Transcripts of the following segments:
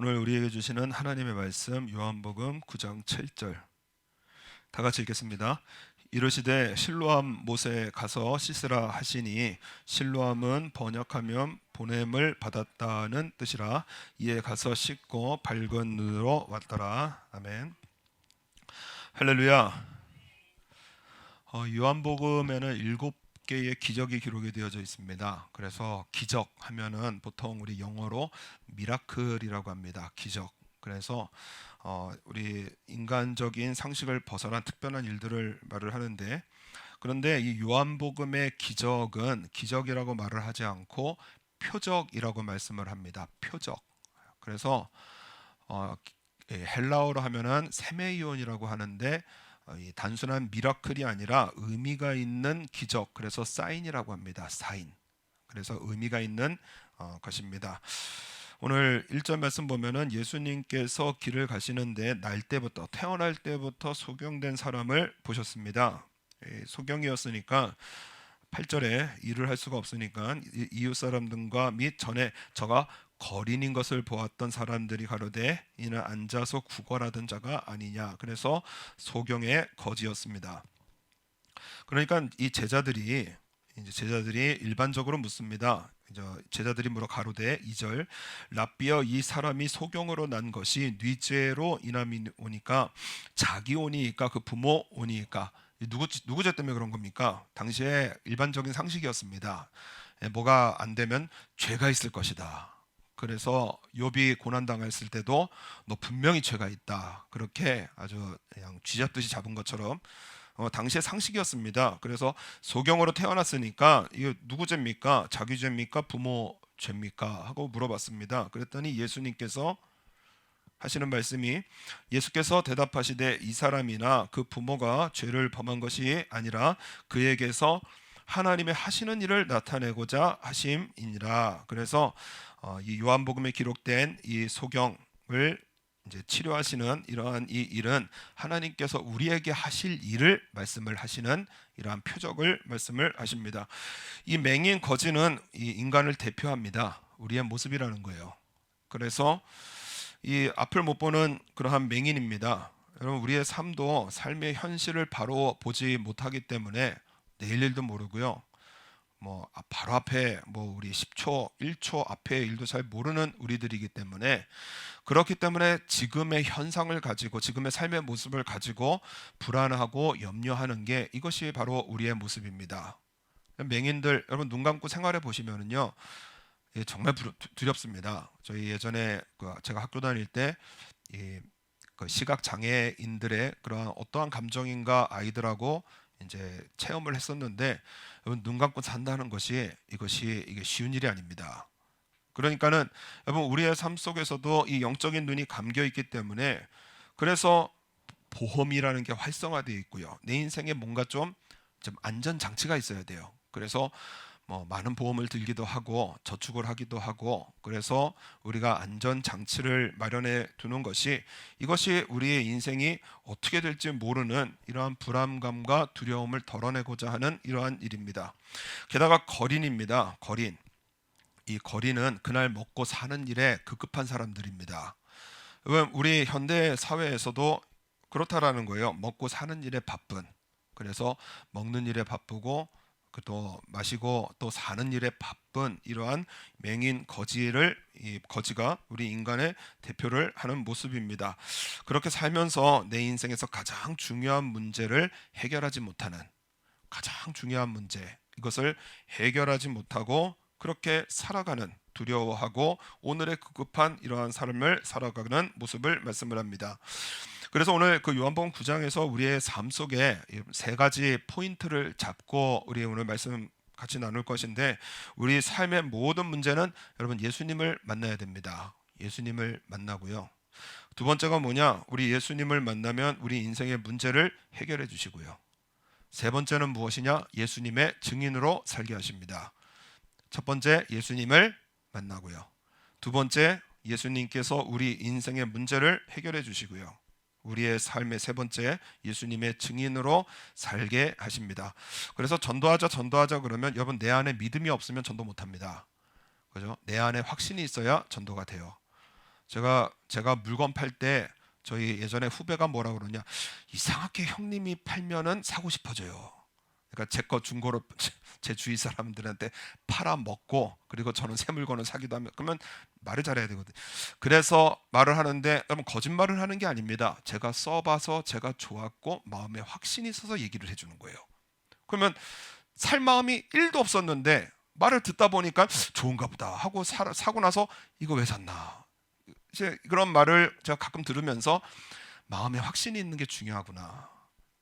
오늘 우리에게 주시는 하나님의 말씀 요한복음 9장 7절 다 같이 읽겠습니다. 이르시되 실로암 못에 가서 씻으라 하시니 실로암은 번역하면 보냄을 받았다는 뜻이라. 이에 가서 씻고 밝은 눈으로 왔더라. 아멘. 할렐루야. 요한복음에는 7개의 기적이 기록이 되어져 있습니다. 그래서 기적 하면은 보통 우리 영어로 미라클이라고 합니다. 기적. 그래서 우리 인간적인 상식을 벗어난 특별한 일들을 말을 하는데, 그런데 이 요한복음의 기적은 기적이라고 말을 하지 않고 표적이라고 말씀을 합니다. 표적. 그래서 헬라어로 하면은 세메이온이라고 하는데 이 단순한 미라클이 아니라 의미가 있는 기적, 그래서 사인이라고 합니다. 사인. 그래서 의미가 있는 것입니다. 오늘 1절 말씀 보면은 예수님께서 길을 가시는데 날 때부터, 태어날 때부터 소경된 사람을 보셨습니다. 소경이었으니까 8절에 일을 할 수가 없으니까 이웃 사람들과 및 전에 저가 거린인 것을 보았던 사람들이 가로되 이는 앉아서 구걸하던 자가 아니냐. 그래서 소경의 거지였습니다. 그러니까 이 제자들이 일반적으로 묻습니다. 제자들이 물어 가로되 2절 랍비여 이 사람이 소경으로 난 것이 네 죄로 인함이오니까 자기 오니까 그 부모 오니까 누구 죄 때문에 그런 겁니까? 당시에 일반적인 상식이었습니다. 뭐가 안 되면 죄가 있을 것이다. 그래서 욥이 고난 당했을 때도 너 분명히 죄가 있다. 그렇게 아주 그냥 쥐잡듯이 잡은 것처럼 당시의 상식이었습니다. 그래서 소경으로 태어났으니까 이거 누구 죄입니까? 자기 죄입니까? 부모 죄입니까? 하고 물어봤습니다. 그랬더니 예수님께서 하시는 말씀이, 예수께서 대답하시되 이 사람이나 그 부모가 죄를 범한 것이 아니라 그에게서 하나님의 하시는 일을 나타내고자 하심이니라. 그래서 이 요한복음에 기록된 이 소경을 이제 치료하시는 이러한 이 일은 하나님께서 우리에게 하실 일을 말씀을 하시는 이러한 표적을 말씀을 하십니다. 이 맹인 거지는 이 인간을 대표합니다. 우리의 모습이라는 거예요. 그래서 이 앞을 못 보는 그러한 맹인입니다. 여러분, 우리의 삶도 삶의 현실을 바로 보지 못하기 때문에 내일 일도 모르고요. 바로 앞에 우리 10초, 1초 앞의 일도 잘 모르는 우리들이기 때문에, 그렇기 때문에 지금의 현상을 가지고 지금의 삶의 모습을 가지고 불안하고 염려하는 게, 이것이 바로 우리의 모습입니다. 맹인들 여러분 눈 감고 생활해 보시면은요, 정말 두렵습니다. 저희 예전에 제가 학교 다닐 때 그 시각 장애인들의 그런 어떠한 감정인가 아이들하고 이제 체험을 했었는데, 여러분 눈 감고 산다는 것이 이게 쉬운 일이 아닙니다. 그러니까는 여러분 우리의 삶 속에서도 이 영적인 눈이 감겨 있기 때문에, 그래서 보험이라는 게 활성화되어 있고요. 내 인생에 뭔가 좀 안전 장치가 있어야 돼요. 그래서 많은 보험을 들기도 하고 저축을 하기도 하고, 그래서 우리가 안전 장치를 마련해 두는 것이, 이것이 우리의 인생이 어떻게 될지 모르는 이러한 불안감과 두려움을 덜어내고자 하는 이러한 일입니다. 게다가 거린입니다. 거린. 이 거린은 그날 먹고 사는 일에 급급한 사람들입니다. 우리 현대 사회에서도 그렇다라는 거예요. 먹고 사는 일에 바쁜. 그래서 먹는 일에 바쁘고 또 마시고 또 사는 일에 바쁜 이러한 맹인 거지를, 이 거지가 우리 인간의 대표를 하는 모습입니다. 그렇게 살면서 내 인생에서 가장 중요한 문제를 해결하지 못하는, 가장 중요한 문제, 이것을 해결하지 못하고 그렇게 살아가는, 두려워하고 오늘의 급급한 이러한 삶을 살아가는 모습을 말씀을 합니다. 그래서 오늘 그 요한복음 9장에서 우리의 삶 속에 세 가지 포인트를 잡고 우리 오늘 말씀 같이 나눌 것인데, 우리 삶의 모든 문제는 여러분 예수님을 만나야 됩니다. 예수님을 만나고요. 두 번째가 뭐냐? 우리 예수님을 만나면 우리 인생의 문제를 해결해 주시고요. 세 번째는 무엇이냐? 예수님의 증인으로 살게 하십니다. 첫 번째, 예수님을 만나고요. 두 번째, 예수님께서 우리 인생의 문제를 해결해 주시고요. 우리의 삶의 세 번째, 예수님의 증인으로 살게 하십니다. 그래서 전도하자 그러면 여러분, 내 안에 믿음이 없으면 전도 못합니다. 그죠? 내 안에 확신이 있어야 전도가 돼요. 제가 물건 팔 때 저희 예전에 후배가 뭐라 그러냐, 이상하게 형님이 팔면은 사고 싶어져요. 그러니까 제 거 중고로 제 주위 사람들한테 팔아 먹고, 그리고 저는 새 물건을 사기도 하면, 그러면 말을 잘해야 되거든. 그래서 말을 하는데, 여러분 거짓말을 하는 게 아닙니다. 제가 써봐서 제가 좋았고 마음에 확신이 있어서 얘기를 해주는 거예요. 그러면 살 마음이 1도 없었는데 말을 듣다 보니까 좋은가 보다 하고 사고 나서 이거 왜 샀나, 이제 그런 말을 제가 가끔 들으면서 마음에 확신이 있는 게 중요하구나.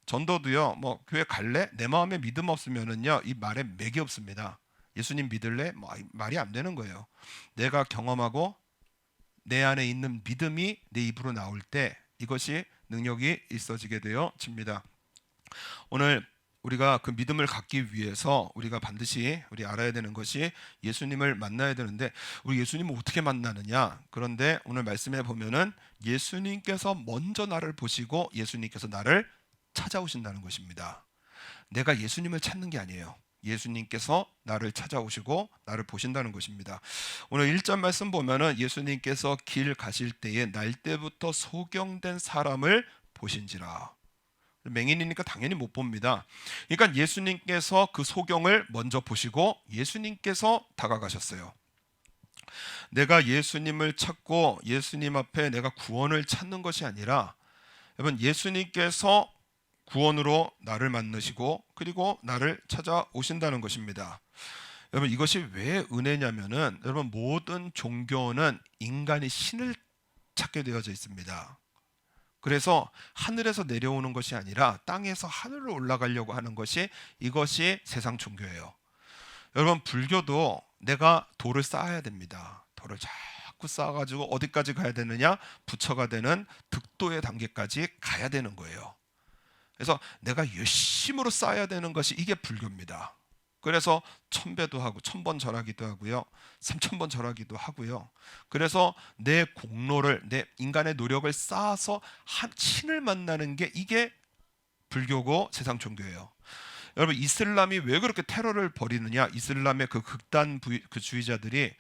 전도도요, 뭐 교회 갈래? 내 마음에 믿음 없으면은요 이 말에 맥이 없습니다. 예수님 믿을래? 뭐 말이 안 되는 거예요. 내가 경험하고 내 안에 있는 믿음이 내 입으로 나올 때 이것이 능력이 있어지게 되어집니다. 오늘 우리가 그 믿음을 갖기 위해서 우리가 반드시 우리 알아야 되는 것이 예수님을 만나야 되는데, 우리 예수님을 어떻게 만나느냐? 그런데 오늘 말씀에 보면은 예수님께서 먼저 나를 보시고 예수님께서 나를 찾아오신다는 것입니다. 내가 예수님을 찾는 게 아니에요. 예수님께서 나를 찾아오시고 나를 보신다는 것입니다. 오늘 1절 말씀 보면은 예수님께서 길 가실 때에 날 때부터 소경된 사람을 보신지라. 맹인이니까 당연히 못 봅니다. 그러니까 예수님께서 그 소경을 먼저 보시고 예수님께서 다가가셨어요. 내가 예수님을 찾고 예수님 앞에 내가 구원을 찾는 것이 아니라, 여러분 예수님께서 구원으로 나를 만나시고 그리고 나를 찾아오신다는 것입니다. 여러분 이것이 왜 은혜냐면은, 여러분 모든 종교는 인간이 신을 찾게 되어져 있습니다. 그래서 하늘에서 내려오는 것이 아니라 땅에서 하늘로 올라가려고 하는 것이, 이것이 세상 종교예요. 여러분 불교도 내가 돌을 쌓아야 됩니다. 돌을 자꾸 쌓아가지고 어디까지 가야 되느냐? 부처가 되는 득도의 단계까지 가야 되는 거예요. 그래서 내가 열심으로 쌓아야 되는 것이 이게 불교입니다. 그래서 1000배도 하고 1000번 절하기도 하고요, 3000번 절하기도 하고요. 그래서 내 공로를, 내 인간의 노력을 쌓아서 한 신을 만나는 게 이게 불교고 세상 종교예요. 여러분 이슬람이 왜 그렇게 테러를 벌이느냐? 이슬람의 그 극단 주의자들이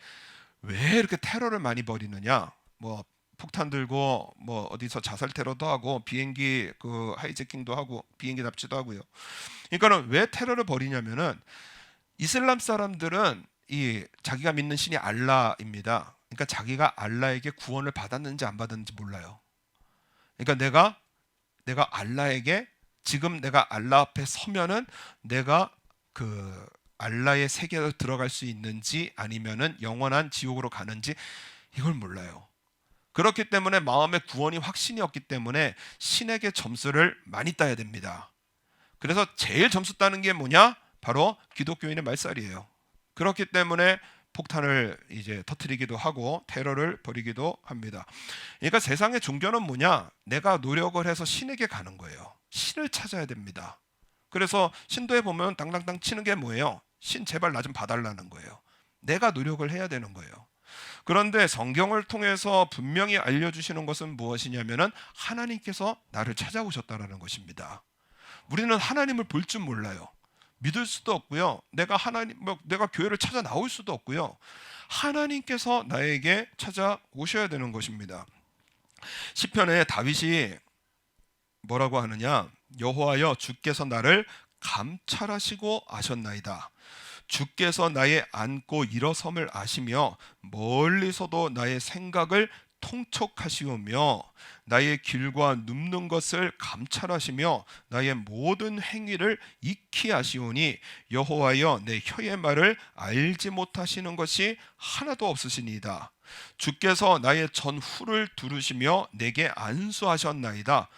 왜 이렇게 테러를 많이 벌이느냐? 뭐 폭탄 들고 뭐 어디서 자살 테러도 하고 비행기 그 하이제킹도 하고 비행기 납치도 하고요. 그러니까는 왜 테러를 벌이냐면은, 이슬람 사람들은 이 자기가 믿는 신이 알라입니다. 그러니까 자기가 알라에게 구원을 받았는지 안 받았는지 몰라요. 그러니까 내가 알라에게, 지금 내가 알라 앞에 서면은 내가 그 알라의 세계로 들어갈 수 있는지 아니면은 영원한 지옥으로 가는지 이걸 몰라요. 그렇기 때문에 마음의 구원이 확신이 없기 때문에 신에게 점수를 많이 따야 됩니다. 그래서 제일 점수 따는 게 뭐냐? 바로 기독교인의 말살이에요. 그렇기 때문에 폭탄을 이제 터뜨리기도 하고 테러를 벌이기도 합니다. 그러니까 세상의 종교는 뭐냐? 내가 노력을 해서 신에게 가는 거예요. 신을 찾아야 됩니다. 그래서 신도에 보면 당당당 치는 게 뭐예요? 신 제발 나 좀 봐달라는 거예요. 내가 노력을 해야 되는 거예요. 그런데 성경을 통해서 분명히 알려주시는 것은 무엇이냐면은, 하나님께서 나를 찾아오셨다라는 것입니다. 우리는 하나님을 볼 줄 몰라요. 믿을 수도 없고요. 내가 교회를 찾아 나올 수도 없고요. 하나님께서 나에게 찾아오셔야 되는 것입니다. 시편에 다윗이 뭐라고 하느냐? 여호와여 주께서 나를 감찰하시고 아셨나이다. 주께서 나의 앉고 일어섬을 아시며 멀리서도 나의 생각을 통촉하시오며 나의 길과 눕는 것을 감찰하시며 나의 모든 행위를 익히 아시오니 여호와여 내 혀의 말을 알지 못하시는 것이 하나도 없으시니이다. 주께서 나의 전후를 두루시며 내게 안수하셨나이다.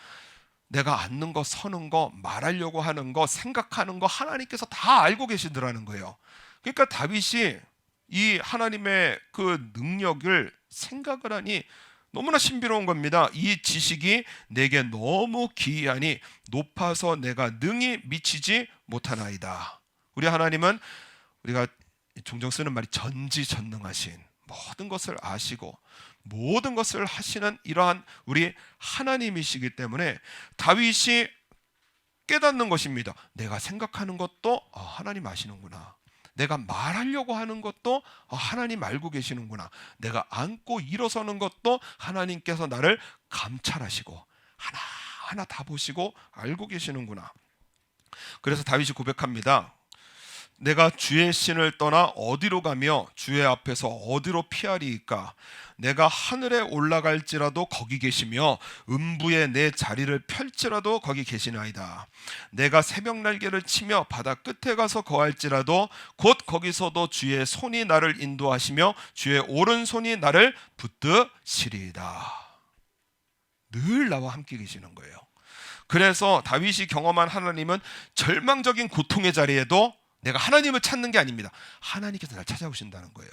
내가 앉는 거, 서는 거, 말하려고 하는 거, 생각하는 거 하나님께서 다 알고 계시더라는 거예요. 그러니까 다윗이 이 하나님의 그 능력을 생각을 하니 너무나 신비로운 겁니다. 이 지식이 내게 너무 기이하니 높아서 내가 능히 미치지 못하나이다. 우리 하나님은, 우리가 종종 쓰는 말이 전지전능하신, 모든 것을 아시고 모든 것을 하시는 이러한 우리 하나님이시기 때문에 다윗이 깨닫는 것입니다. 내가 생각하는 것도 하나님 아시는구나. 내가 말하려고 하는 것도 하나님 알고 계시는구나. 내가 앉고 일어서는 것도 하나님께서 나를 감찰하시고 하나하나 다 보시고 알고 계시는구나. 그래서 다윗이 고백합니다. 내가 주의 신을 떠나 어디로 가며 주의 앞에서 어디로 피하리이까? 내가 하늘에 올라갈지라도 거기 계시며 음부에 내 자리를 펼지라도 거기 계시나이다. 내가 새벽 날개를 치며 바다 끝에 가서 거할지라도 곧 거기서도 주의 손이 나를 인도하시며 주의 오른손이 나를 붙드시리이다. 늘 나와 함께 계시는 거예요. 그래서 다윗이 경험한 하나님은 절망적인 고통의 자리에도 내가 하나님을 찾는 게 아닙니다. 하나님께서 날 찾아오신다는 거예요.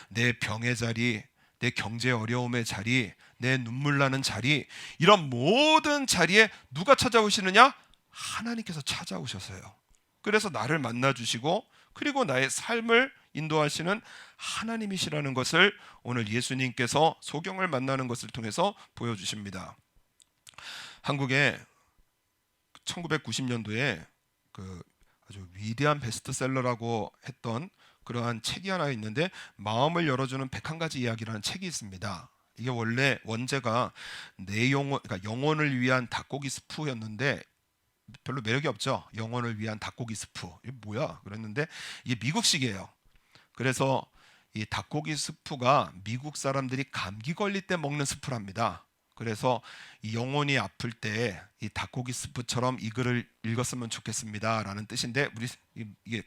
내 병의 자리, 내 경제 어려움의 자리, 내 눈물 나는 자리, 이런 모든 자리에 누가 찾아오시느냐? 하나님께서 찾아오셔서요. 그래서 나를 만나주시고 그리고 나의 삶을 인도하시는 하나님이시라는 것을 오늘 예수님께서 소경을 만나는 것을 통해서 보여주십니다. 한국에 1990년도에 그 아주 위대한 베스트셀러라고 했던 그러한 책이 하나 있는데 마음을 열어주는 101가지 이야기라는 책이 있습니다. 이게 원래 원제가 내 영혼, 그러니까 영혼을 위한 닭고기 스프였는데 별로 매력이 없죠. 영혼을 위한 닭고기 스프. 이게 뭐야? 그랬는데 이게 미국식이에요. 그래서 이 닭고기 스프가 미국 사람들이 감기 걸릴 때 먹는 스프랍니다. 그래서 이 영혼이 아플 때 이 닭고기 스프처럼 이 글을 읽었으면 좋겠습니다라는 뜻인데 우리 이게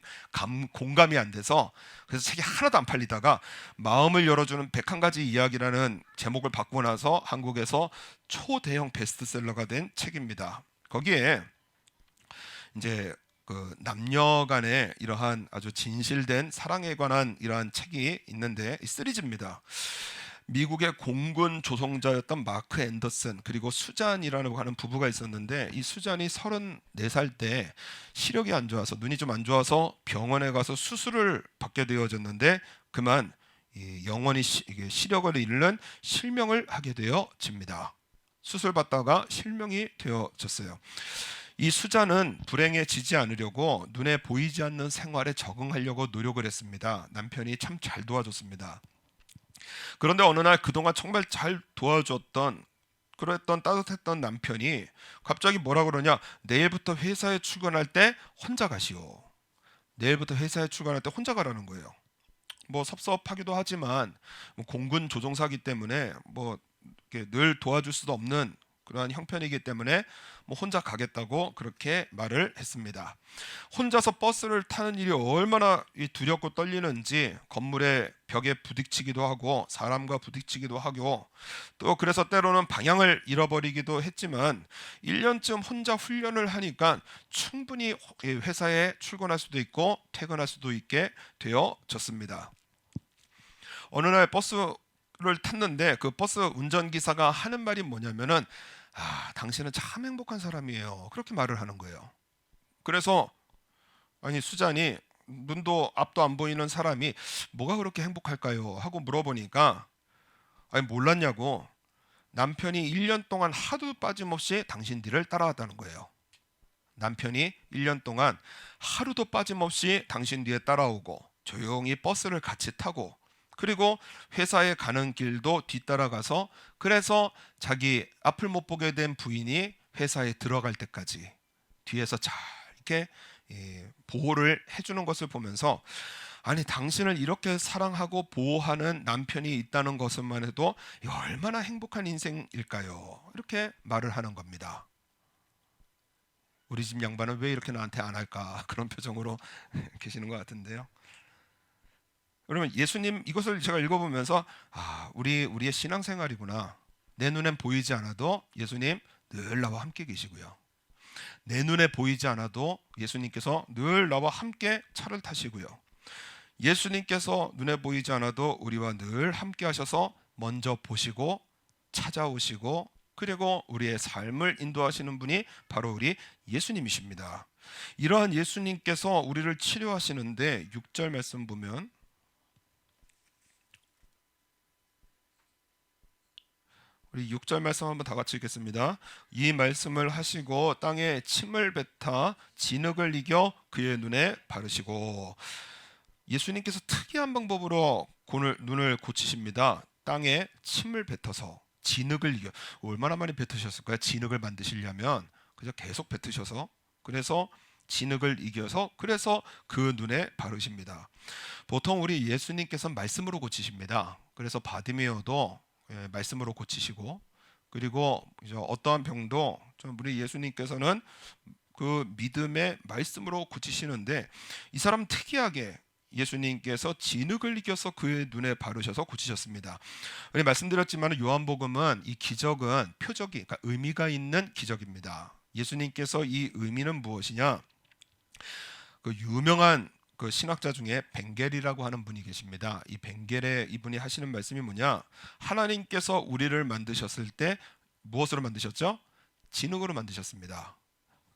공감이 안 돼서 그래서 책이 하나도 안 팔리다가 마음을 열어주는 101가지 이야기라는 제목을 바꾸고 나서 한국에서 초대형 베스트셀러가 된 책입니다. 거기에 이제 그 남녀 간의 이러한 아주 진실된 사랑에 관한 이러한 책이 있는데 이 시리즈입니다. 미국의 공군 조종자였던 마크 앤더슨 그리고 수잔이라는 하는 부부가 있었는데 이 수잔이 34살 때 시력이 안 좋아서 눈이 좀 안 좋아서 병원에 가서 수술을 받게 되어졌는데 그만 영원히 시력을 잃는 실명을 하게 되어집니다. 수술 받다가 실명이 되어졌어요. 이 수잔은 불행에 지지 않으려고 눈에 보이지 않는 생활에 적응하려고 노력을 했습니다. 남편이 참 잘 도와줬습니다. 그런데 어느 날 그동안 정말 잘 도와줬던 그랬던 따뜻했던 남편이 갑자기 뭐라 그러냐? 내일부터 회사에 출근할 때 혼자 가시오. 내일부터 회사에 출근할 때 혼자 가라는 거예요. 뭐 섭섭하기도 하지만 공군 조종사기 때문에 뭐 늘 도와줄 수도 없는 그러한 형편이기 때문에 뭐 혼자 가겠다고 그렇게 말을 했습니다. 혼자서 버스를 타는 일이 얼마나 두렵고 떨리는지 건물의 벽에 부딪히기도 하고 사람과 부딪히기도 하고 또 그래서 때로는 방향을 잃어버리기도 했지만 1년쯤 혼자 훈련을 하니까 충분히 회사에 출근할 수도 있고 퇴근할 수도 있게 되어졌습니다. 어느 날 버스를 탔는데 그 버스 운전기사가 하는 말이 뭐냐면은 당신은 참 행복한 사람이에요. 그렇게 말을 하는 거예요. 그래서 아니 수잔이 눈도 앞도 안 보이는 사람이 뭐가 그렇게 행복할까요? 하고 물어보니까 아니 몰랐냐고 남편이 1년 동안 하도 빠짐없이 당신 뒤를 따라왔다는 거예요. 남편이 1년 동안 하루도 빠짐없이 당신 뒤에 따라오고 조용히 버스를 같이 타고 그리고 회사에 가는 길도 뒤따라가서 그래서 자기 앞을 못 보게 된 부인이 회사에 들어갈 때까지 뒤에서 잘 이렇게 보호를 해주는 것을 보면서 아니 당신을 이렇게 사랑하고 보호하는 남편이 있다는 것만 해도 이거 얼마나 행복한 인생일까요? 이렇게 말을 하는 겁니다. 우리 집 양반은 왜 이렇게 나한테 안 할까? 그런 표정으로 계시는 것 같은데요. 그러면 예수님 이것을 제가 읽어보면서 우리의 신앙생활이구나. 내 눈엔 보이지 않아도 예수님 늘 나와 함께 계시고요. 내 눈에 보이지 않아도 예수님께서 늘 나와 함께 차를 타시고요. 예수님께서 눈에 보이지 않아도 우리와 늘 함께 하셔서 먼저 보시고 찾아오시고 그리고 우리의 삶을 인도하시는 분이 바로 우리 예수님이십니다. 이러한 예수님께서 우리를 치료하시는데 6절 말씀 보면 우리 6절 말씀 한번 다 같이 읽겠습니다. 이 말씀을 하시고 땅에 침을 뱉아 진흙을 이겨 그의 눈에 바르시고 예수님께서 특이한 방법으로 눈을 고치십니다. 땅에 침을 뱉어서 진흙을 이겨. 얼마나 많이 뱉으셨을까요? 진흙을 만드시려면 그저 계속 뱉으셔서, 그래서 진흙을 이겨서, 그래서 그 눈에 바르십니다. 보통 우리 예수님께서는 말씀으로 고치십니다. 그래서 바디메어도 말씀으로 고치시고, 그리고 어떠한 병도 우리 예수님께서는 그 믿음의 말씀으로 고치시는데, 이 사람 특이하게 예수님께서 진흙을 이겨서 그의 눈에 바르셔서 고치셨습니다. 우리 말씀드렸지만 요한복음은 이 기적은 표적이, 그러니까 의미가 있는 기적입니다. 예수님께서 이 의미는 무엇이냐? 그 유명한 그 신학자 중에 벵겔이라고 하는 분이 계십니다. 이 벵겔의 이분이 하시는 말씀이 뭐냐? 하나님께서 우리를 만드셨을 때 무엇으로 만드셨죠? 진흙으로 만드셨습니다.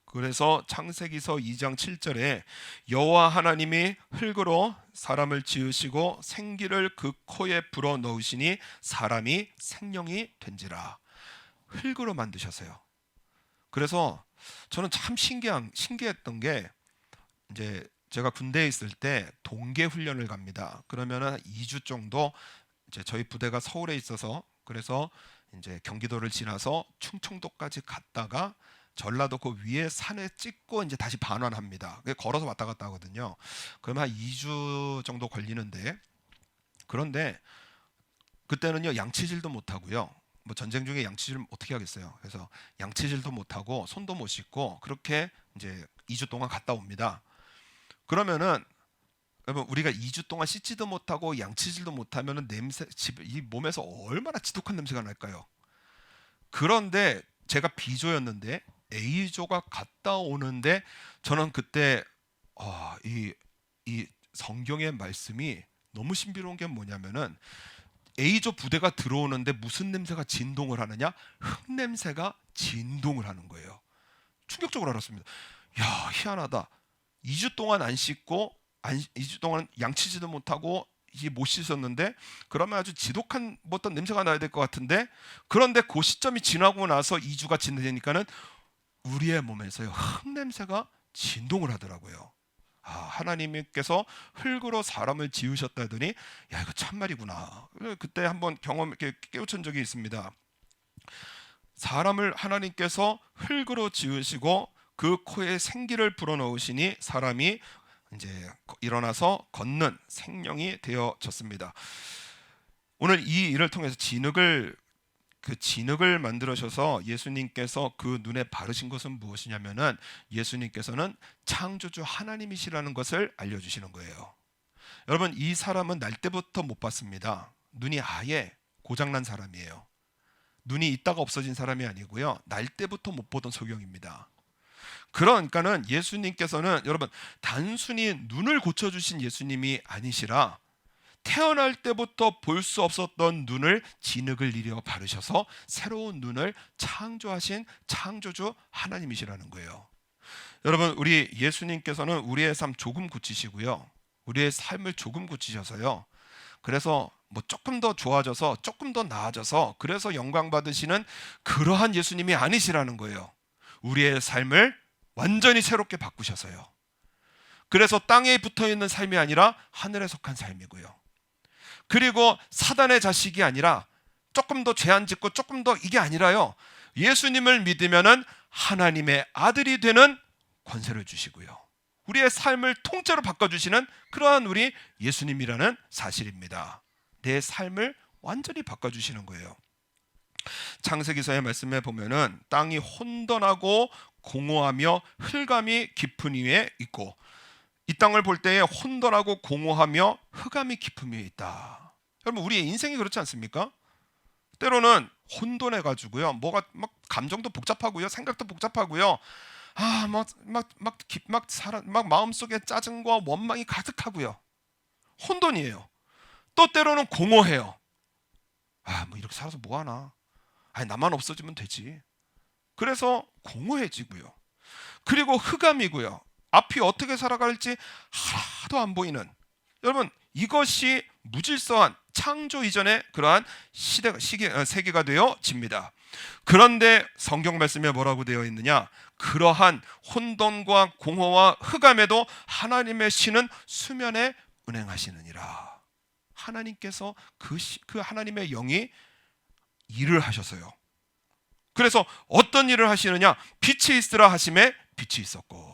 그래서 창세기서 2장 7절에 여호와 하나님이 흙으로 사람을 지으시고 생기를 그 코에 불어 넣으시니 사람이 생명이 된지라. 흙으로 만드셨어요. 그래서 저는 참 신기했던 게, 이제 제가 군대에 있을 때 동계 훈련을 갑니다. 그러면은 2주 정도 이제 저희 부대가 서울에 있어서, 그래서 이제 경기도를 지나서 충청도까지 갔다가 전라도 그 위에 산에 찍고 이제 다시 반환합니다. 걸어서 왔다 갔다 하거든요. 그러면 한 2주 정도 걸리는데, 그런데 그때는요 양치질도 못 하고요. 뭐 전쟁 중에 양치질 어떻게 하겠어요. 그래서 양치질도 못 하고 손도 못 씻고 그렇게 이제 2주 동안 갔다 옵니다. 그러면은 여러분, 우리가 2주 동안 씻지도 못하고 양치질도 못하면은 냄새, 이 몸에서 얼마나 지독한 냄새가 날까요? 그런데 제가 B조였는데 A조가 갔다 오는데, 저는 그때 이 성경의 말씀이 너무 신비로운 게 뭐냐면은, A조 부대가 들어오는데 무슨 냄새가 진동을 하느냐? 흙 냄새가 진동을 하는 거예요. 충격적으로 알았습니다. 야, 희한하다. 2주 동안 안 씻고 2주 동안 양치지도 못하고 이게 못 씻었는데, 그러면 아주 지독한 어떤 냄새가 나야 될 것 같은데, 그런데 그 시점이 지나고 나서 2주가 지나니까는 우리의 몸에서요 흙 냄새가 진동을 하더라고요. 하나님께서 흙으로 사람을 지으셨다더니, 야, 이거 참말이구나. 그때 한번 깨우친 적이 있습니다. 사람을 하나님께서 흙으로 지으시고 그 코에 생기를 불어넣으시니 사람이 이제 일어나서 걷는 생명이 되어졌습니다. 오늘 이 일을 통해서 진흙을 만들어셔서 예수님께서 그 눈에 바르신 것은 무엇이냐면은, 예수님께서는 창조주 하나님이시라는 것을 알려주시는 거예요. 여러분, 이 사람은 날 때부터 못 봤습니다. 눈이 아예 고장난 사람이에요. 눈이 있다가 없어진 사람이 아니고요, 날 때부터 못 보던 소경입니다. 그러니까는 예수님께서는 여러분, 단순히 눈을 고쳐주신 예수님이 아니시라, 태어날 때부터 볼 수 없었던 눈을 진흙을 이려 바르셔서 새로운 눈을 창조하신 창조주 하나님이시라는 거예요. 여러분, 우리 예수님께서는 우리의 삶 조금 고치시고요, 우리의 삶을 조금 고치셔서요, 그래서 뭐 조금 더 좋아져서 조금 더 나아져서 그래서 영광 받으시는 그러한 예수님이 아니시라는 거예요. 우리의 삶을 완전히 새롭게 바꾸셔서요, 그래서 땅에 붙어있는 삶이 아니라 하늘에 속한 삶이고요, 그리고 사단의 자식이 아니라 조금 더 죄 안 짓고 조금 더 이게 아니라요, 예수님을 믿으면은 하나님의 아들이 되는 권세를 주시고요, 우리의 삶을 통째로 바꿔주시는 그러한 우리 예수님이라는 사실입니다. 내 삶을 완전히 바꿔주시는 거예요. 창세기서의 말씀에 보면은 땅이 혼돈하고 공허하며 흑암이 깊은 위에 있고, 이 땅을 볼 때에 혼돈하고 공허하며 흑암이 깊은 위에 있다. 여러분, 우리의 인생이 그렇지 않습니까? 때로는 혼돈해가지고요, 뭐가 막 감정도 복잡하고요, 생각도 복잡하고요, 막 마음속에 짜증과 원망이 가득하고요, 혼돈이에요. 또 때로는 공허해요. 뭐 이렇게 살아서 뭐하나, 나만 없어지면 되지. 그래서 공허해지고요, 그리고 흑암이고요, 앞이 어떻게 살아갈지 하나도 안 보이는, 여러분, 이것이 무질서한 창조 이전의 그러한 세계가 되어집니다. 그런데 성경 말씀에 뭐라고 되어 있느냐? 그러한 혼돈과 공허와 흑암에도 하나님의 신은 수면에 운행하시느니라. 하나님께서 그 하나님의 영이 일을 하셔서요. 그래서 어떤 일을 하시느냐? 빛이 있으라 하심에 빛이 있었고,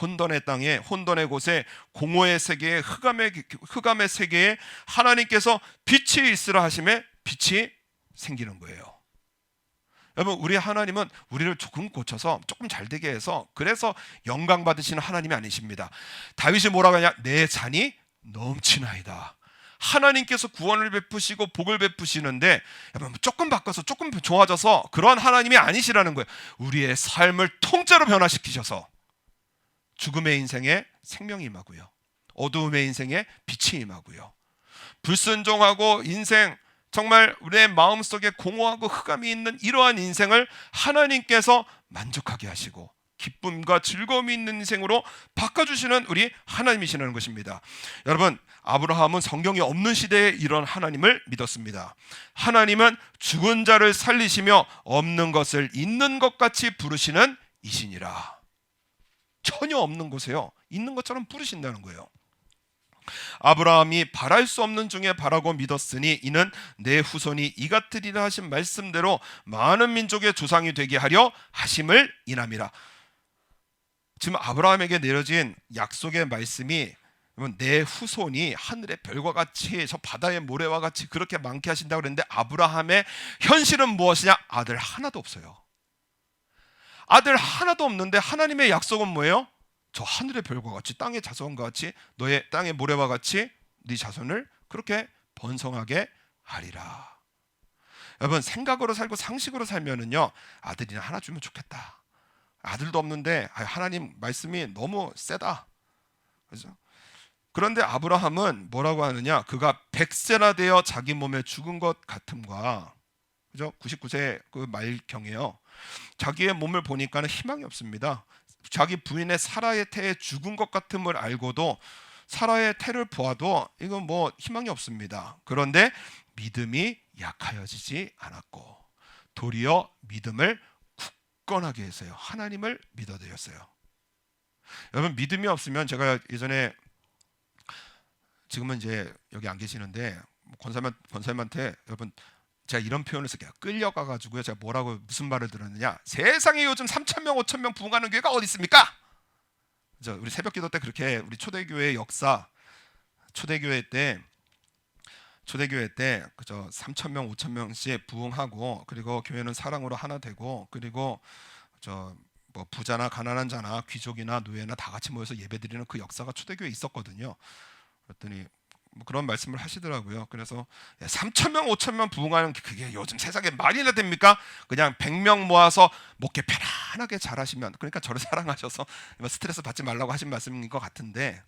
혼돈의 땅에, 혼돈의 곳에, 공허의 세계에, 흑암의 세계에 하나님께서 빛이 있으라 하심에 빛이 생기는 거예요. 여러분, 우리 하나님은 우리를 조금 고쳐서 조금 잘 되게 해서 그래서 영광 받으시는 하나님이 아니십니다. 다윗이 뭐라고 하냐? 내 잔이 넘치나이다. 하나님께서 구원을 베푸시고 복을 베푸시는데 여러분, 조금 바꿔서 조금 좋아져서 그런 하나님이 아니시라는 거예요. 우리의 삶을 통째로 변화시키셔서 죽음의 인생에 생명이 임하고요, 어두움의 인생에 빛이 임하고요, 불순종하고 인생 정말 우리의 마음속에 공허하고 흑암이 있는 이러한 인생을 하나님께서 만족하게 하시고 기쁨과 즐거움이 있는 인생으로 바꿔주시는 우리 하나님이시라는 것입니다. 여러분, 아브라함은 성경이 없는 시대에 이런 하나님을 믿었습니다. 하나님은 죽은 자를 살리시며 없는 것을 있는 것 같이 부르시는 이시니라. 전혀 없는 곳에요, 있는 것처럼 부르신다는 거예요. 아브라함이 바랄 수 없는 중에 바라고 믿었으니 이는 내 후손이 이같으리라 하신 말씀대로 많은 민족의 조상이 되게 하려 하심을 인함이라. 지금 아브라함에게 내려진 약속의 말씀이 내 후손이 하늘의 별과 같이 저 바다의 모래와 같이 그렇게 많게 하신다고 그랬는데, 아브라함의 현실은 무엇이냐? 아들 하나도 없어요. 아들 하나도 없는데 하나님의 약속은 뭐예요? 저 하늘의 별과 같이 땅의 자손과 같이 너의 땅의 모래와 같이 네 자손을 그렇게 번성하게 하리라. 여러분, 생각으로 살고 상식으로 살면은요, 아들이나 하나 주면 좋겠다. 아들도 없는데 하나님 말씀이 너무 세다. 그렇죠? 그런데 아브라함은 뭐라고 하느냐? 그가 100세나 되어 자기 몸에 죽은 것 같음과, 그죠? 99세 그 말경이에요. 자기의 몸을 보니까는 희망이 없습니다. 자기 부인의 사라의 태에 죽은 것 같음을 알고도 사라의 태를 보아도 이건 뭐 희망이 없습니다. 그런데 믿음이 약하여지지 않았고 도리어 믿음을 굳건하게 했어요. 하나님을 믿어드렸어요. 여러분, 믿음이 없으면, 제가 예전에, 지금은 이제 여기 안 계시는데 권사님한테 여러분 제가 이런 표현을 쓸게요. 끌려가가지고요, 제가 뭐라고 무슨 말을 들었느냐? 세상에 요즘 3,000명 5,000명 부흥하는 교회가 어디 있습니까? 그죠? 우리 새벽기도 때 그렇게 우리 초대교회의 역사, 초대교회 때 그죠? 3,000명 5,000명씩 부흥하고, 그리고 교회는 사랑으로 하나 되고, 그리고 저 뭐 부자나 가난한 자나 귀족이나 노예나 다 같이 모여서 예배드리는 그 역사가 초대교회에 있었거든요. 그랬더니 뭐 그런 말씀을 하시더라고요. 그래서 3,000명 5,000명 부흥하는 게 그게 요즘 세상에 말이나 됩니까? 그냥 100명 모아서 목회 편안하게 잘하시면, 그러니까 저를 사랑하셔서 스트레스 받지 말라고 하신 말씀인 것 같은데,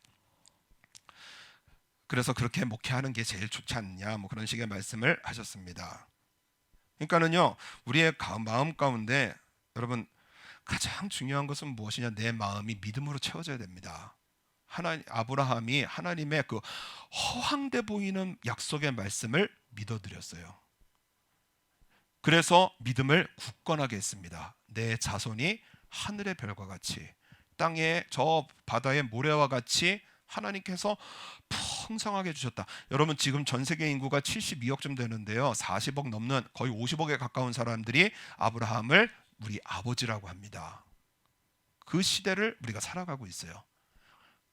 그래서 그렇게 목회하는 게 제일 좋지 않냐, 뭐 그런 식의 말씀을 하셨습니다. 그러니까는요, 우리의 마음 가운데 여러분 가장 중요한 것은 무엇이냐? 내 마음이 믿음으로 채워져야 됩니다. 아브라함이 하나님의 그 허황돼 보이는 약속의 말씀을 믿어드렸어요. 그래서 믿음을 굳건하게 했습니다. 내 자손이 하늘의 별과 같이 땅의 저 바다의 모래와 같이 하나님께서 풍성하게 주셨다. 여러분, 지금 전 세계 인구가 72억쯤 되는데요, 40억 넘는 거의 50억에 가까운 사람들이 아브라함을 우리 아버지라고 합니다. 그 시대를 우리가 살아가고 있어요.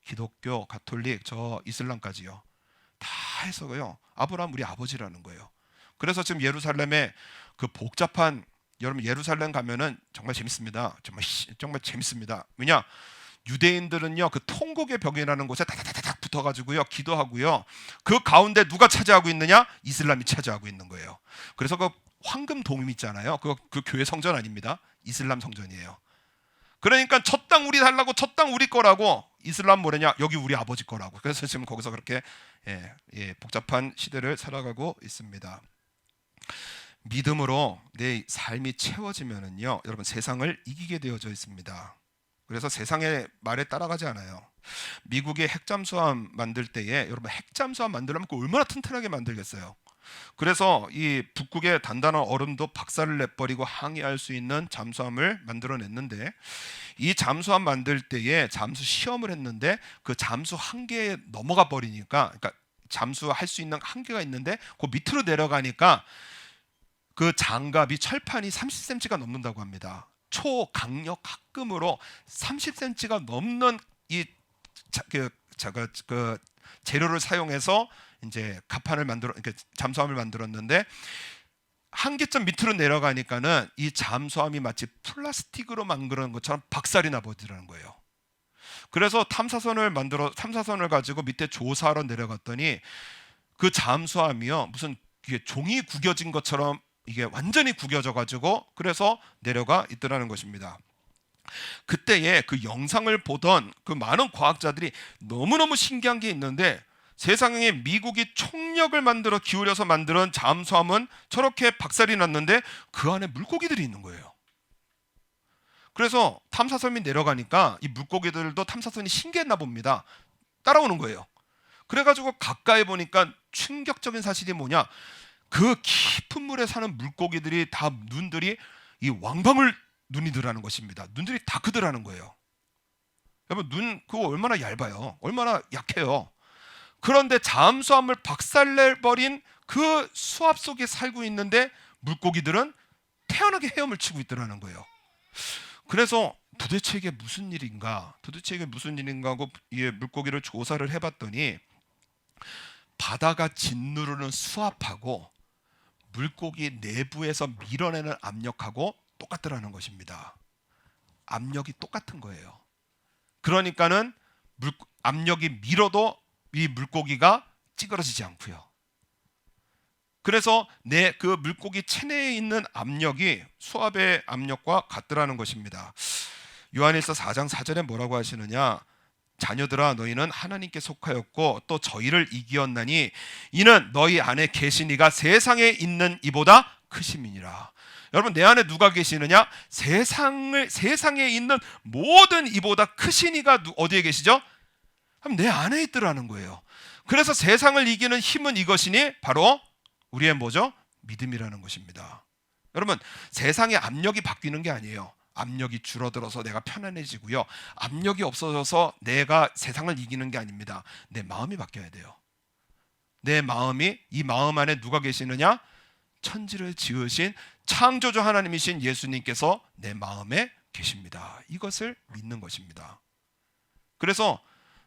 기독교, 가톨릭, 저 이슬람까지요, 다 해서요 아브라함 우리 아버지라는 거예요. 그래서 지금 예루살렘에 그 복잡한, 여러분 예루살렘 가면은 정말 재밌습니다. 정말 재밌습니다. 왜냐? 유대인들은요 그 통곡의 벽이라는 곳에 다다다닥 붙어가지고요 기도하고요, 그 가운데 누가 차지하고 있느냐? 이슬람이 차지하고 있는 거예요. 그래서 그 황금 돔 있잖아요. 그 교회 성전 아닙니다. 이슬람 성전이에요. 그러니까 저 땅 우리 달라고, 저 땅 우리 거라고, 이슬람 뭐래냐? 여기 우리 아버지 거라고. 그래서 지금 거기서 그렇게 복잡한 시대를 살아가고 있습니다. 믿음으로 내 삶이 채워지면은요, 여러분 세상을 이기게 되어져 있습니다. 그래서 세상의 말에 따라가지 않아요. 미국의 핵잠수함 만들 때에, 여러분 핵잠수함 만들려면 얼마나 튼튼하게 만들겠어요. 그래서 이 북극의 단단한 얼음도 박살을 내버리고 항해할 수 있는 잠수함을 만들어냈는데, 이 잠수함 만들 때에 잠수 시험을 했는데 그 잠수 한계에 넘어가 버리니까, 그러니까 잠수할 수 있는 한계가 있는데 그 밑으로 내려가니까 그 장갑이 철판이 30cm가 넘는다고 합니다. 초강력 합금으로 30cm가 넘는 이 재료를 사용해서 이제 갑판을 만들어, 그러니까 잠수함을 만들었는데, 한계점 밑으로 내려가니까는 이 잠수함이 마치 플라스틱으로 만드는 것처럼 박살이 나버리더라는 거예요. 그래서 탐사선을 가지고 밑에 조사하러 내려갔더니 그 잠수함이요, 무슨 이게 종이 구겨진 것처럼 이게 완전히 구겨져 가지고 그래서 내려가 있더라는 것입니다. 그때에 그 영상을 보던 그 많은 과학자들이 너무너무 신기한 게 있는데, 세상에 미국이 총력을 만들어 기울여서 만든 잠수함은 저렇게 박살이 났는데 그 안에 물고기들이 있는 거예요. 그래서 탐사선이 내려가니까 이 물고기들도 탐사선이 신기했나 봅니다. 따라오는 거예요. 그래가지고 가까이 보니까 충격적인 사실이 뭐냐, 그 깊은 물에 사는 물고기들이 다 눈들이 이 왕방울 눈이더라는 것입니다. 눈들이 다 크더라는 거예요. 여러분, 눈 그거 얼마나 얇아요, 얼마나 약해요. 그런데 잠수함을 박살내버린 그 수압 속에 살고 있는데 물고기들은 태연하게 헤엄을 치고 있더라는 거예요. 그래서 도대체 이게 무슨 일인가 하고 이 물고기를 조사를 해봤더니, 바다가 짓누르는 수압하고 물고기 내부에서 밀어내는 압력하고 똑같더라는 것입니다. 압력이 똑같은 거예요. 그러니까는 압력이 밀어도 이 물고기가 찌그러지지 않고요. 그래서 그 물고기 체내에 있는 압력이 수압의 압력과 같더라는 것입니다. 요한일서 4장 4절에 뭐라고 하시느냐, 자녀들아 너희는 하나님께 속하였고 또 저희를 이기었나니 이는 너희 안에 계신 이가 세상에 있는 이보다 크심이니라. 여러분, 내 안에 누가 계시느냐? 세상에 있는 모든 이보다 크신 이가 어디에 계시죠? 내 안에 있더라는 거예요. 그래서 세상을 이기는 힘은 이것이니 바로 우리의 뭐죠? 믿음이라는 것입니다. 여러분, 세상의 압력이 바뀌는 게 아니에요. 압력이 줄어들어서 내가 편안해지고요, 압력이 없어져서 내가 세상을 이기는 게 아닙니다. 내 마음이 바뀌어야 돼요. 내 마음이, 이 마음 안에 누가 계시느냐? 천지를 지으신 창조주 하나님이신 예수님께서 내 마음에 계십니다. 이것을 믿는 것입니다. 그래서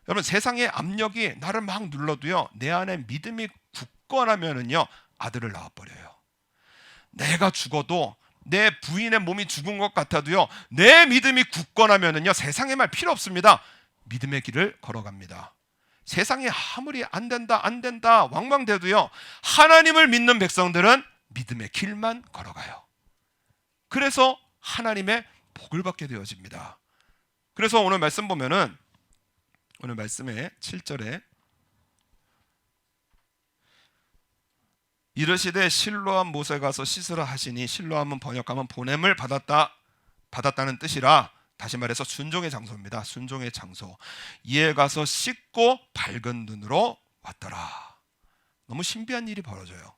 여러분, 세상의 압력이 나를 막 눌러도요, 내 안에 믿음이 굳건하면은요, 아들을 낳아버려요. 내가 죽어도, 내 부인의 몸이 죽은 것 같아도요, 내 믿음이 굳건하면은요, 세상의 말 필요 없습니다. 믿음의 길을 걸어갑니다. 세상에 아무리 안 된다 왕왕대도요, 하나님을 믿는 백성들은 믿음의 길만 걸어가요. 그래서 하나님의 복을 받게 되어집니다. 그래서 오늘 말씀 보면은, 오늘 말씀의 7절에 이르시되 실로암 못에 가서 씻으라 하시니, 실로암은 번역하면 보냄을 받았다는 뜻이라, 다시 말해서 순종의 장소입니다. 순종의 장소. 이에 가서 씻고 밝은 눈으로 왔더라. 너무 신비한 일이 벌어져요.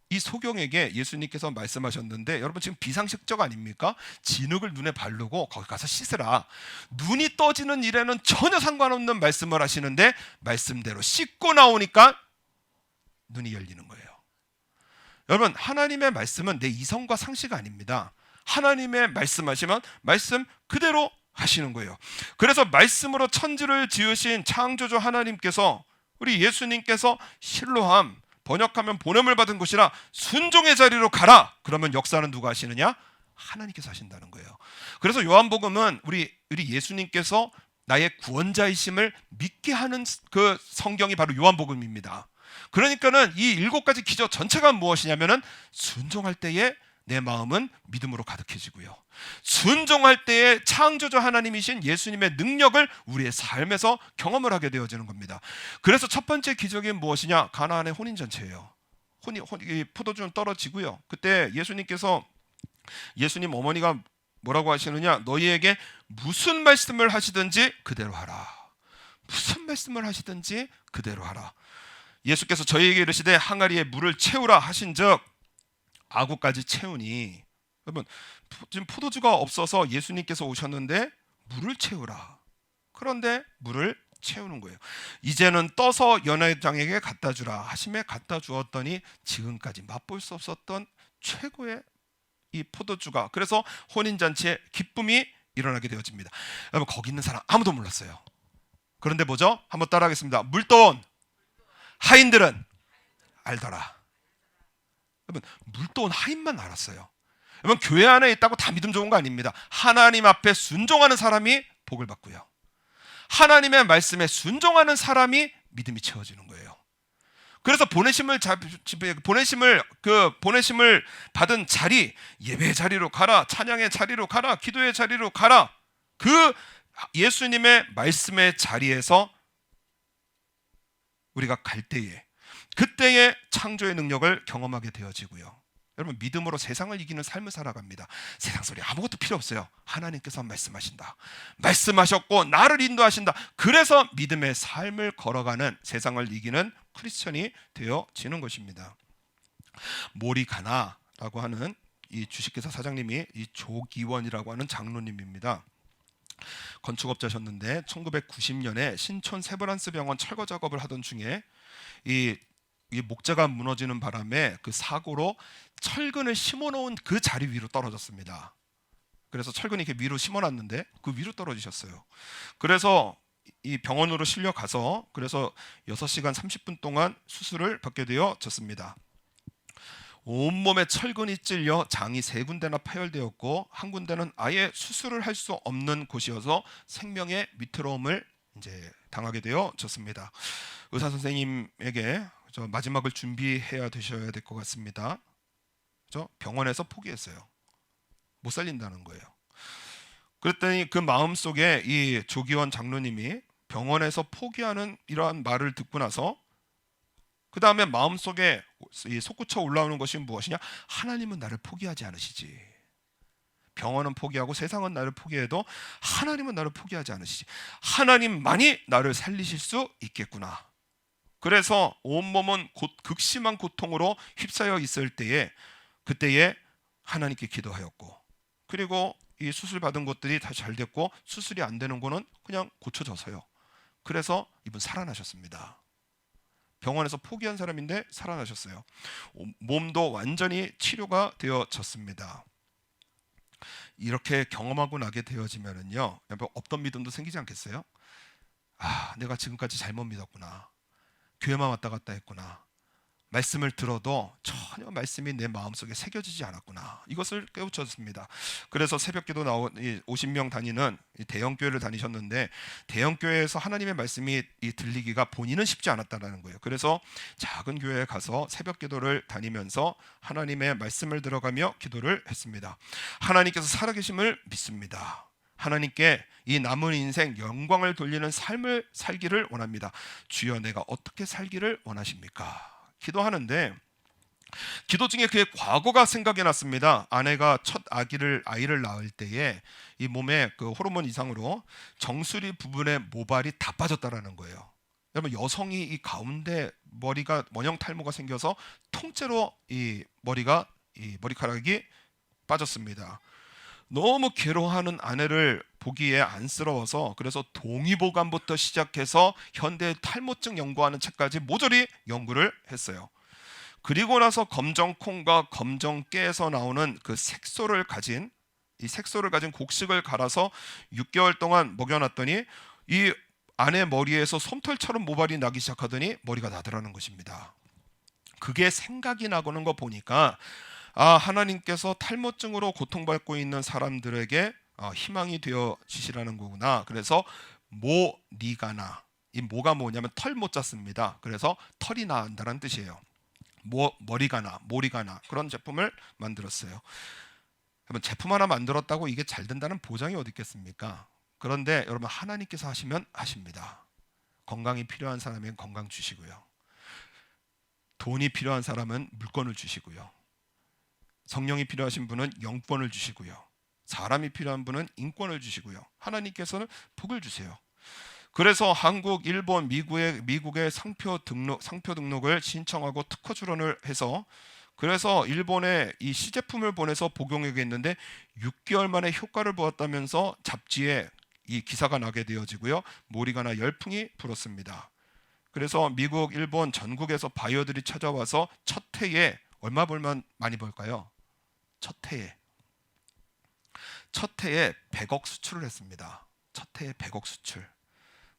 이 소경에게 예수님께서 말씀하셨는데, 여러분 지금 비상식적 아닙니까? 진흙을 눈에 바르고 거기 가서 씻으라. 눈이 떠지는 일에는 전혀 상관없는 말씀을 하시는데, 말씀대로 씻고 나오니까 눈이 열리는 거예요. 여러분, 하나님의 말씀은 내 이성과 상식 아닙니다. 하나님의 말씀하시면 말씀 그대로 하시는 거예요. 그래서 말씀으로 천지를 지으신 창조주 하나님께서, 우리 예수님께서 실로암, 번역하면 보냄을 받은 곳이라 순종의 자리로 가라. 그러면 역사는 누가 하시느냐? 하나님께서 하신다는 거예요. 그래서 요한복음은 우리 예수님께서 나의 구원자이심을 믿게 하는 그 성경이 바로 요한복음입니다. 그러니까는 이 7가지 기적 전체가 무엇이냐면은, 순종할 때에 내 마음은 믿음으로 가득해지고요, 순종할 때에 창조주 하나님이신 예수님의 능력을 우리의 삶에서 경험을 하게 되어지는 겁니다. 그래서 첫 번째 기적이 무엇이냐? 가나안의 혼인잔치예요. 포도주는 떨어지고요, 그때 예수님 어머니가 뭐라고 하시느냐? 너희에게 무슨 말씀을 하시든지 그대로 하라. 무슨 말씀을 하시든지 그대로 하라. 예수께서 저희에게 이르시되 항아리에 물을 채우라 하신즉 아구까지 채우니, 여러분 지금 포도주가 없어서 예수님께서 오셨는데 물을 채우라. 그런데 물을 채우는 거예요. 이제는 떠서 연회장에게 갖다 주라 하심에 갖다 주었더니 지금까지 맛볼 수 없었던 최고의 이 포도주가, 그래서 혼인잔치에 기쁨이 일어나게 되어집니다. 여러분 거기 있는 사람 아무도 몰랐어요. 그런데 뭐죠? 한번 따라하겠습니다. 물돈 하인들은 알더라. 여러분 물돈 하인만 알았어요. 여러분 교회 안에 있다고 다 믿음 좋은 거 아닙니다. 하나님 앞에 순종하는 사람이 복을 받고요, 하나님의 말씀에 순종하는 사람이 믿음이 채워지는 거예요. 그래서 보내심을 받은 자리, 예배의 자리로 가라, 찬양의 자리로 가라, 기도의 자리로 가라. 그 예수님의 말씀의 자리에서 우리가 갈 때에, 그때의 창조의 능력을 경험하게 되어지고요. 여러분 믿음으로 세상을 이기는 삶을 살아갑니다. 세상 소리 아무것도 필요 없어요. 하나님께서 말씀하신다, 말씀하셨고 나를 인도하신다. 그래서 믿음의 삶을 걸어가는, 세상을 이기는 크리스천이 되어지는 것입니다. 모리가나라고 하는 이 주식회사 사장님이 이 조기원이라고 하는 장로님입니다. 건축업자셨는데 1990년에 신촌 세브란스 병원 철거 작업을 하던 중에 이 목재가 무너지는 바람에 그 사고로 철근을 심어놓은 그 자리 위로 떨어졌습니다. 그래서 철근이 이렇게 위로 심어놨는데 그 위로 떨어지셨어요. 그래서 이 병원으로 실려가서 그래서 6시간 30분 동안 수술을 받게 되어졌습니다. 온몸에 철근이 찔려 장이 3군데나 파열되었고 한 군데는 아예 수술을 할 수 없는 곳이어서 생명의 위태로움을 이제 당하게 되어졌습니다. 의사 선생님에게 마지막을 준비해야 되셔야 될 것 같습니다. 병원에서 포기했어요. 못 살린다는 거예요. 그랬더니 그 마음속에 이 조기원 장로님이 병원에서 포기하는 이러한 말을 듣고 나서 그 다음에 마음속에 솟구쳐 올라오는 것이 무엇이냐? 하나님은 나를 포기하지 않으시지. 병원은 포기하고 세상은 나를 포기해도 하나님은 나를 포기하지 않으시지. 하나님만이 나를 살리실 수 있겠구나. 그래서 온몸은 극심한 고통으로 휩싸여 있을 때에, 그때에 하나님께 기도하였고, 그리고 이 수술 받은 것들이 다 잘 됐고 수술이 안 되는 거는 그냥 고쳐져서요. 그래서 이분 살아나셨습니다. 병원에서 포기한 사람인데 살아나셨어요. 몸도 완전히 치료가 되어졌습니다. 이렇게 경험하고 나게 되어지면은요, 없던 믿음도 생기지 않겠어요? 아, 내가 지금까지 잘못 믿었구나. 교회만 왔다 갔다 했구나. 말씀을 들어도 전혀 말씀이 내 마음속에 새겨지지 않았구나. 이것을 깨우쳤습니다. 그래서 새벽기도 50명 다니는 대형교회를 다니셨는데 대형교회에서 하나님의 말씀이 들리기가 본인은 쉽지 않았다는 거예요. 그래서 작은 교회에 가서 새벽기도를 다니면서 하나님의 말씀을 들어가며 기도를 했습니다. 하나님께서 살아계심을 믿습니다. 하나님께 이 남은 인생 영광을 돌리는 삶을 살기를 원합니다. 주여 내가 어떻게 살기를 원하십니까? 기도하는데 기도 중에 그의 과거가 생각이 났습니다. 아내가 첫 아이를 낳을 때에 이 몸에 그 호르몬 이상으로 정수리 부분의 모발이 다 빠졌다라는 거예요. 여러분 여성이 이 가운데 머리가 원형 탈모가 생겨서 통째로 이 머리카락이 빠졌습니다. 너무 괴로워하는 아내를 보기에 안쓰러워서 그래서 동의보감부터 시작해서 현대 탈모증 연구하는 책까지 모조리 연구를 했어요. 그리고 나서 검정콩과 검정깨에서 나오는 그 색소를 가진 곡식을 갈아서 6개월 동안 먹여놨더니 이 아내 머리에서 솜털처럼 모발이 나기 시작하더니 머리가 나더라는 것입니다. 그게 생각이 나고는 거 보니까 하나님께서 탈모증으로 고통받고 있는 사람들에게 희망이 되어지시라는 거구나. 그래서 모리가나, 이 모가 뭐냐면 털모자 씁니다. 그래서 털이 나온다는 뜻이에요. 모리가나 그런 제품을 만들었어요. 여러분 제품 하나 만들었다고 이게 잘 된다는 보장이 어디 있겠습니까? 그런데 여러분 하나님께서 하시면 하십니다. 건강이 필요한 사람에겐 건강 주시고요. 돈이 필요한 사람은 물건을 주시고요. 성령이 필요하신 분은 영권을 주시고요. 사람이 필요한 분은 인권을 주시고요. 하나님께서는 복을 주세요. 그래서 한국, 일본, 미국의 상표 등록을 신청하고 특허 출원을 해서, 그래서 일본에 이 시제품을 보내서 복용하게 했는데 6개월 만에 효과를 보았다면서 잡지에 이 기사가 나게 되어지고요. 몰이가 나 열풍이 불었습니다. 그래서 미국, 일본 전국에서 바이어들이 찾아와서 첫 해에 얼마 벌면 많이 벌까요? 첫 해에 100억 수출을 했습니다. 첫 해에 100억 수출.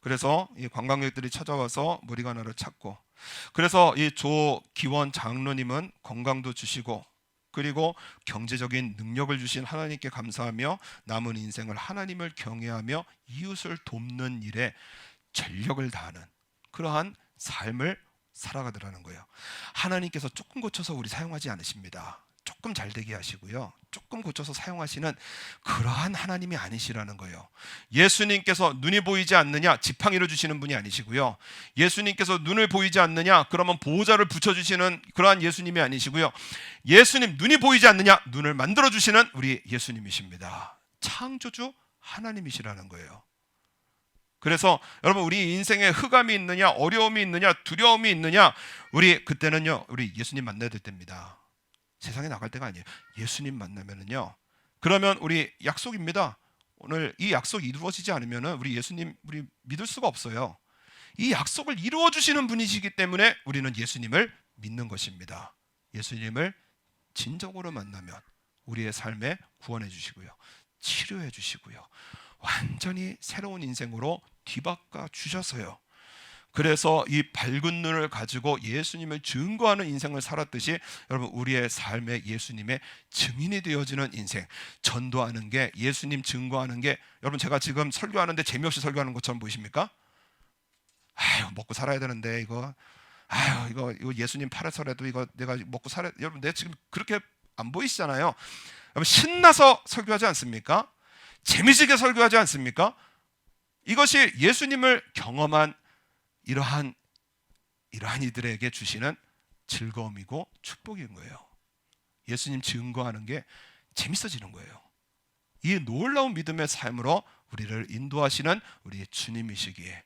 그래서 이 관광객들이 찾아와서 모리가나를 찾고, 그래서 이 조기원 장로님은 건강도 주시고, 그리고 경제적인 능력을 주신 하나님께 감사하며 남은 인생을 하나님을 경외하며 이웃을 돕는 일에 전력을 다하는 그러한 삶을 살아가더라는 거예요. 하나님께서 조금 고쳐서 우리 사용하지 않으십니다. 조금 잘 되게 하시고요, 조금 고쳐서 사용하시는 그러한 하나님이 아니시라는 거예요. 예수님께서 눈이 보이지 않느냐 지팡이를 주시는 분이 아니시고요, 예수님께서 눈을 보이지 않느냐 그러면 보호자를 붙여주시는 그러한 예수님이 아니시고요, 예수님 눈이 보이지 않느냐 눈을 만들어주시는 우리 예수님이십니다. 창조주 하나님이시라는 거예요. 그래서 여러분, 우리 인생에 흑암이 있느냐, 어려움이 있느냐, 두려움이 있느냐, 우리 그때는요, 우리 예수님 만나야 될 때입니다. 세상에 나갈 때가 아니에요. 예수님 만나면은요, 그러면 우리 약속입니다. 오늘 이 약속이 이루어지지 않으면은 우리 예수님 우리 믿을 수가 없어요. 이 약속을 이루어 주시는 분이시기 때문에 우리는 예수님을 믿는 것입니다. 예수님을 진정으로 만나면 우리의 삶에 구원해 주시고요, 치료해 주시고요, 완전히 새로운 인생으로 뒤바꿔 주셔서요, 그래서 이 밝은 눈을 가지고 예수님을 증거하는 인생을 살았듯이 여러분, 우리의 삶에 예수님의 증인이 되어지는 인생, 전도하는 게, 예수님 증거하는 게, 여러분 제가 지금 설교하는데 재미없이 설교하는 것처럼 보이십니까? 아유, 먹고 살아야 되는데 이거 예수님 팔아서라도 이거 내가 먹고 살아야, 여러분 내가 지금 그렇게 안 보이시잖아요. 여러분, 신나서 설교하지 않습니까? 재미지게 설교하지 않습니까? 이것이 예수님을 경험한 이러한 이들에게 주시는 즐거움이고 축복인 거예요. 예수님 증거하는 게 재밌어지는 거예요. 이 놀라운 믿음의 삶으로 우리를 인도하시는 우리 주님이시기에,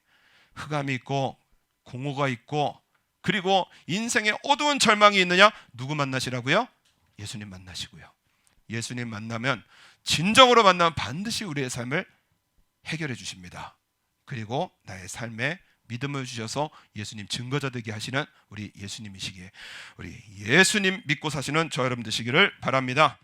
흑암이 있고 공허가 있고, 그리고 인생에 어두운 절망이 있느냐, 누구 만나시라고요? 예수님 만나시고요. 예수님 만나면, 진정으로 만나면 반드시 우리의 삶을 해결해 주십니다. 그리고 나의 삶에 믿음을 주셔서 예수님 증거자 되게 하시는 우리 예수님이시기에, 우리 예수님 믿고 사시는 저 여러분 되시기를 바랍니다.